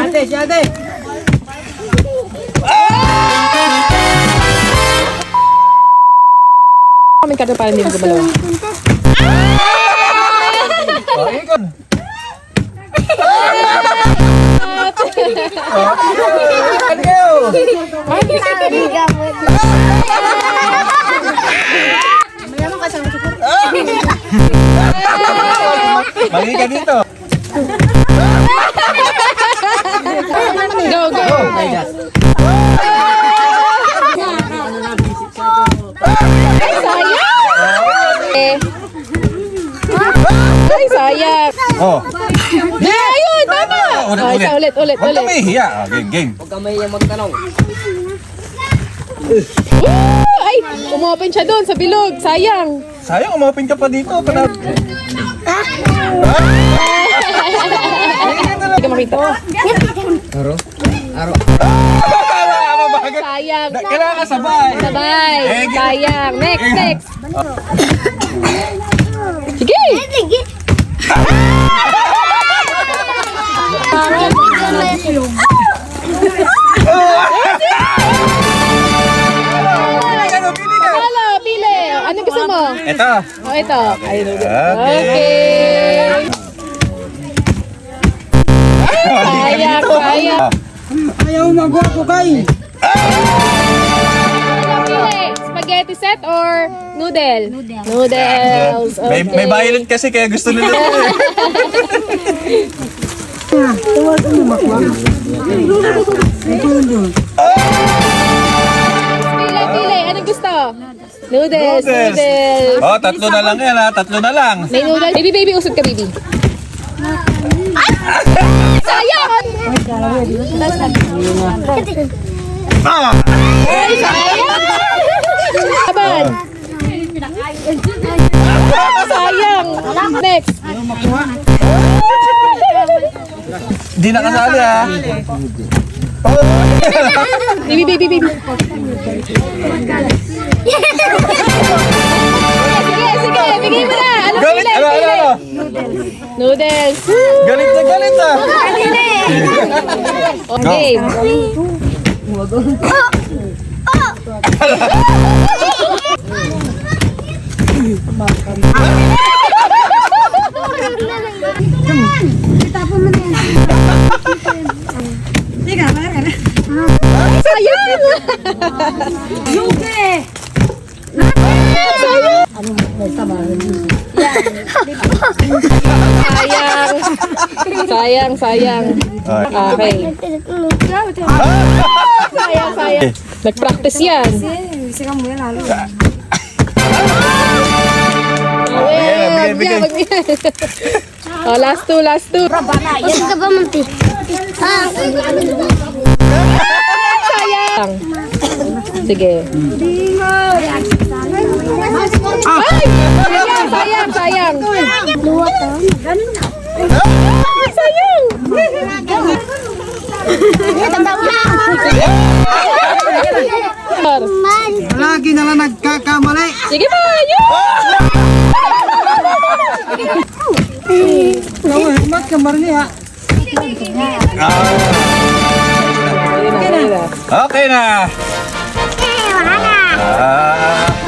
ate, si ate. Kami kada pa hindi gumalaw. Oh, ikon. Mali ka dito. Go, go. Ay, sayang. Oh. Ayun, tama. Ay, ulit. Huwag ka may hiya. Oh, game. Huwag ka mahiya magtanong. Ay, umopen siya doon sa bilog. Sayang. Sayang, umapin ka pa dito. Hindi ka makita. Aro. Sayang. Kailangan ka sabay. Sabay. Sayang. Next. Sige. Halo, pili. Ano gusto mo? Ito. Oh, ito. Okay. Sayang. Ayaw magwapo kay. Pili. Spaghetti set or noodle? Noodles. May violet kasi kaya gusto nila. Pili. Anong gusto? Noodles. Oh, tatlo na lang yan ha. Tatlo na lang. May noodle. Baby, usod ka, baby. Sayang! Ah! Ay, sayang! Laban! Sayang! Next! Di nakasali ha. Baby. Sige, bigay mo na! Ano Galit! pili? Ano? Noodles! Galit na! Okay. Sayang! Sayang. Okay. Sayang. Nag-practice yan. Bigay. Oh, last two. Kasi ka ba munti? Sayang. Sige. Ay! Sayang. Luwa to. Ay, sayang. Lagi na lang nagkakamali. Sige pa, yun! Magkamar niya. Okay na. Wala na. Ah.